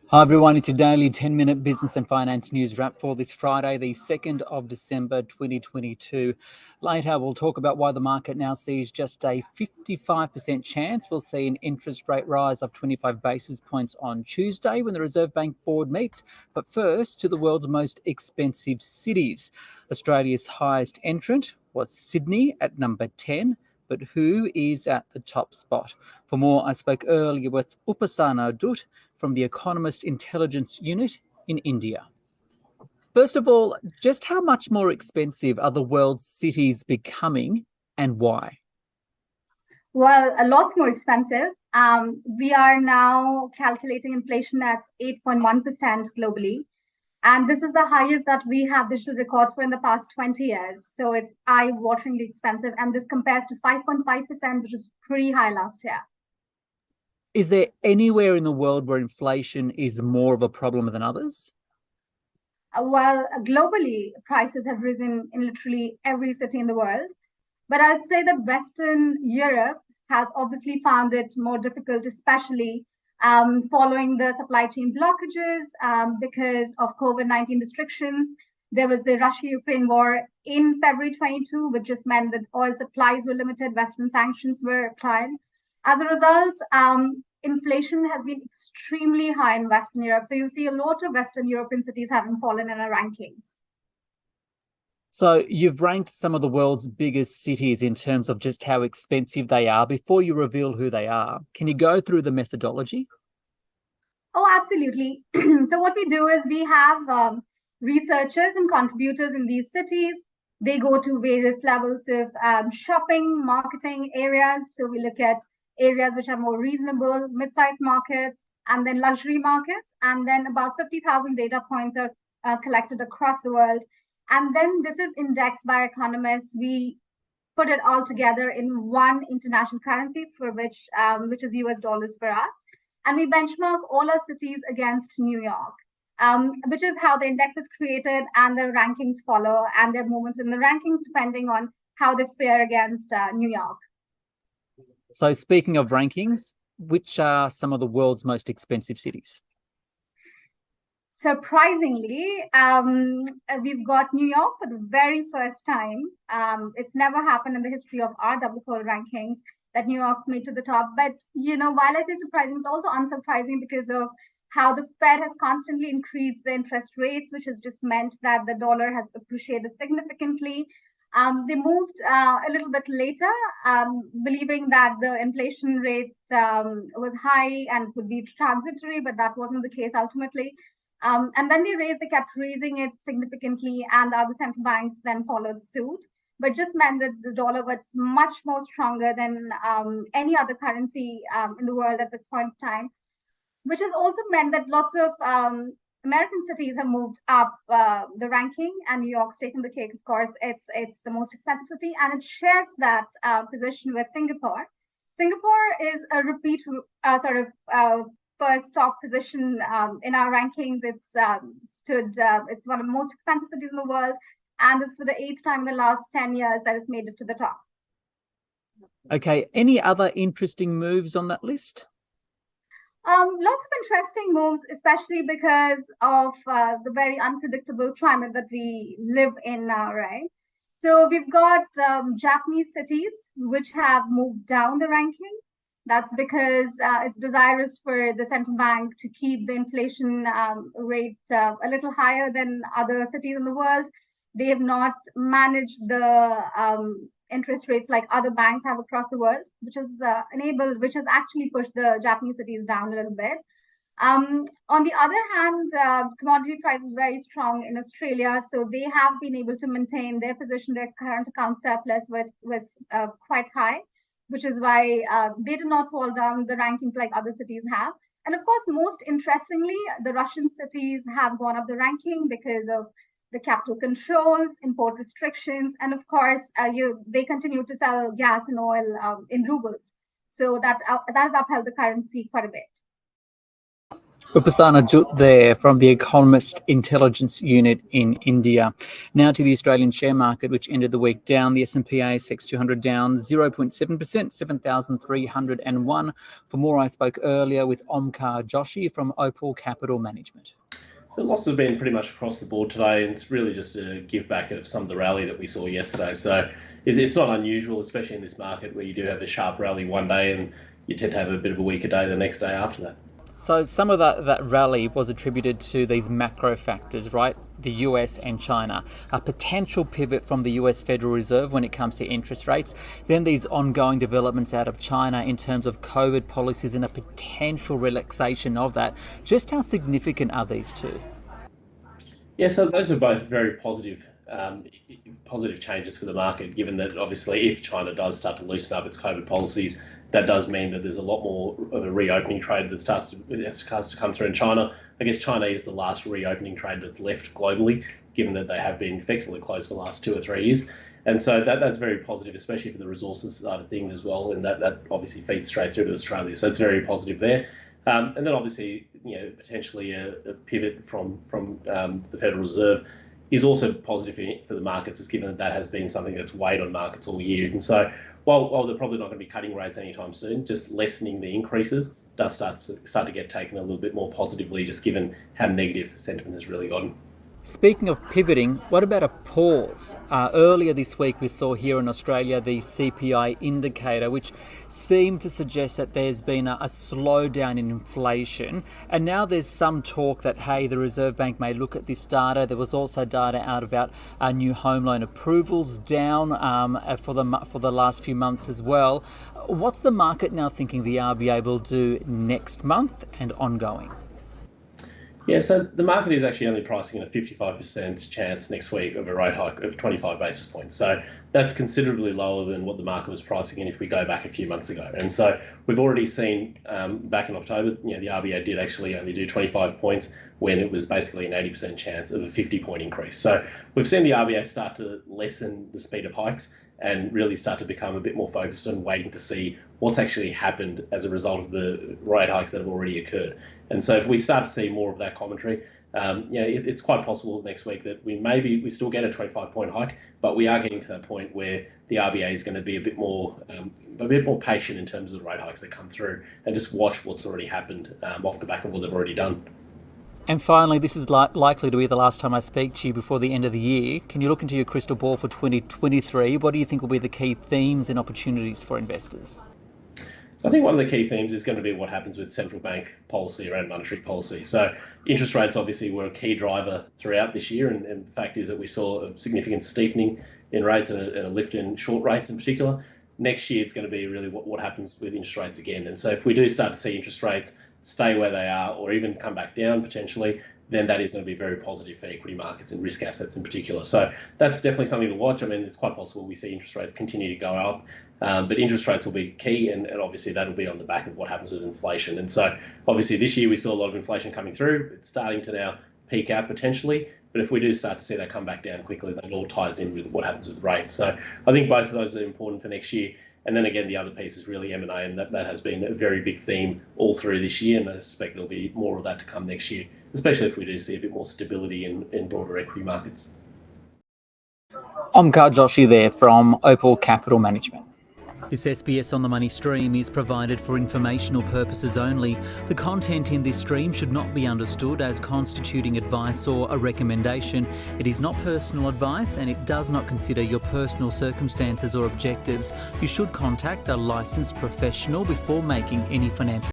Hi everyone, it's your daily 10-minute business and finance news wrap for this Friday, the 2nd of December 2022. Later, we'll talk about why the market now sees just a 55% chance we'll see an interest rate rise of 25 basis points on Tuesday when the Reserve Bank board meets. But first, to the world's most expensive cities. Australia's highest entrant was Sydney at number 10. But who is at the top spot? For more, I spoke earlier with Upasana Dutt from the Economist Intelligence Unit in India. First of all, just how much more expensive are the world's cities becoming and why? Well, a lot more expensive. We are now calculating inflation at 8.1% globally. And this is the highest that we have digital records for in the past 20 years. So it's eye-wateringly expensive. And this compares to 5.5%, which is pretty high last year. Is there anywhere in the world where inflation is more of a problem than others? Well, globally, prices have risen in literally every city in the world. But I'd say that Western Europe has obviously found it more difficult, especially following the supply chain blockages because of COVID-19 restrictions. There was the Russia-Ukraine war in February 22, which just meant that oil supplies were limited, Western sanctions were applied. As a result, inflation has been extremely high in Western Europe. So you'll see a lot of Western European cities having fallen in our rankings. So you've ranked some of the world's biggest cities in terms of just how expensive they are. Before you reveal who they are, can you go through the methodology? Oh, absolutely. So what we do is we have researchers and contributors in these cities. They go to various levels of shopping, marketing areas. So we look at areas which are more reasonable, mid-sized markets, and then luxury markets. And then about 50,000 data points are collected across the world. And then this is indexed by economists. We put it all together in one international currency for which is US dollars for us. And we benchmark all our cities against New York, which is how the index is created and the rankings follow, and there are movements within the rankings depending on how they fare against New York. So speaking of rankings, which are some of the world's most expensive cities? Surprisingly, we've got New York for the very first time. It's never happened in the history of our double poll rankings that New York's made to the top. But, while I say surprising, it's also unsurprising because of how the Fed has constantly increased the interest rates, which has just meant that the dollar has appreciated significantly. They moved a little bit later, believing that the inflation rate was high and would be transitory, but that wasn't the case ultimately. And when they raised, they kept raising it significantly, and the other central banks then followed suit. But just meant that the dollar was much more stronger than any other currency in the world at this point in time, which has also meant that lots of American cities have moved up the ranking, and New York's taken the cake. Of course, it's the most expensive city, and it shares that position with Singapore. Singapore is a repeat first top position in our rankings. It's one of the most expensive cities in the world, and this is for the 8th time in the last 10 years that it's made it to the top. Okay, any other interesting moves on that list? Lots of interesting moves, especially because of the very unpredictable climate that we live in now, right? So we've got Japanese cities which have moved down the ranking. That's because it's desirous for the central bank to keep the inflation rate a little higher than other cities in the world. They have not managed the interest rates like other banks have across the world, which has actually pushed the Japanese cities down a little bit. On the other hand, commodity price is very strong in Australia, so they have been able to maintain their position. Their current account surplus was quite high, which is why they did not fall down the rankings like other cities have. And of course, most interestingly, the Russian cities have gone up the ranking because of the capital controls, import restrictions, and of course, they continue to sell gas and oil in rubles. So that has upheld the currency quite a bit. Upasana Dutt there from the Economist Intelligence Unit in India. Now to the Australian share market, which ended the week down. The S&P ASX 200 down 0.7%, 7,301. For more, I spoke earlier with Omkar Joshi from Opal Capital Management. So losses have been pretty much across the board today, and it's really just a give back of some of the rally that we saw yesterday. So it's not unusual, especially in this market where you do have a sharp rally one day and you tend to have a bit of a weaker day the next day after that. So some of that rally was attributed to these macro factors, right? The US and China, a potential pivot from the US Federal Reserve when it comes to interest rates, then these ongoing developments out of China in terms of COVID policies and a potential relaxation of that. Just how significant are these two? Yeah, so those are both very positive changes for the market, given that obviously if China does start to loosen up its COVID policies, that does mean that there's a lot more of a reopening trade that starts to come through in China. I guess China is the last reopening trade that's left globally, given that they have been effectively closed for the last 2 or 3 years. And so that's very positive, especially for the resources side of things as well, and that obviously feeds straight through to Australia. So it's very positive there. And then obviously, potentially a pivot from the Federal Reserve is also positive for the markets, is given that has been something that's weighed on markets all year. And so while they're probably not going to be cutting rates anytime soon, just lessening the increases does start to get taken a little bit more positively, just given how negative sentiment has really gotten. Speaking of pivoting, what about a pause? Earlier this week we saw here in Australia the CPI indicator, which seemed to suggest that there's been a slowdown in inflation. And now there's some talk that, hey, the Reserve Bank may look at this data. There was also data out about new home loan approvals down for the last few months as well. What's the market now thinking the RBA will do next month and ongoing? Yeah, so the market is actually only pricing in a 55% chance next week of a rate hike of 25 basis points. So that's considerably lower than what the market was pricing in if we go back a few months ago. And so we've already seen back in October, the RBA did actually only do 25 points when it was basically an 80% chance of a 50-point increase. So we've seen the RBA start to lessen the speed of hikes and really start to become a bit more focused on waiting to see what's actually happened as a result of the rate hikes that have already occurred. And so if we start to see more of that commentary, it's quite possible next week that we still get a 25-point hike, but we are getting to that point where the RBA is going to be a bit more patient in terms of the rate hikes that come through and just watch what's already happened off the back of what they've already done. And finally, this is likely to be the last time I speak to you before the end of the year. Can you look into your crystal ball for 2023? What do you think will be the key themes and opportunities for investors? So I think one of the key themes is going to be what happens with central bank policy around monetary policy. So interest rates obviously were a key driver throughout this year, and the fact is that we saw a significant steepening in rates and a lift in short rates in particular. Next year, it's going to be really what happens with interest rates again. And so if we do start to see interest rates stay where they are or even come back down potentially, then that is going to be very positive for equity markets and risk assets in particular. So that's definitely something to watch. I mean, it's quite possible we see interest rates continue to go up, but interest rates will be key, and obviously that'll be on the back of what happens with inflation. And so obviously this year we saw a lot of inflation coming through. It's starting to now peak out potentially, but if we do start to see that come back down quickly, that all ties in with what happens with rates. So I think both of those are important for next year. And then again, the other piece is really M&A, and that has been a very big theme all through this year, and I suspect there'll be more of that to come next year, especially if we do see a bit more stability in broader equity markets. Omkar Joshi there from Opal Capital Management. This SBS On The Money stream is provided for informational purposes only. The content in this stream should not be understood as constituting advice or a recommendation. It is not personal advice, and it does not consider your personal circumstances or objectives. You should contact a licensed professional before making any financial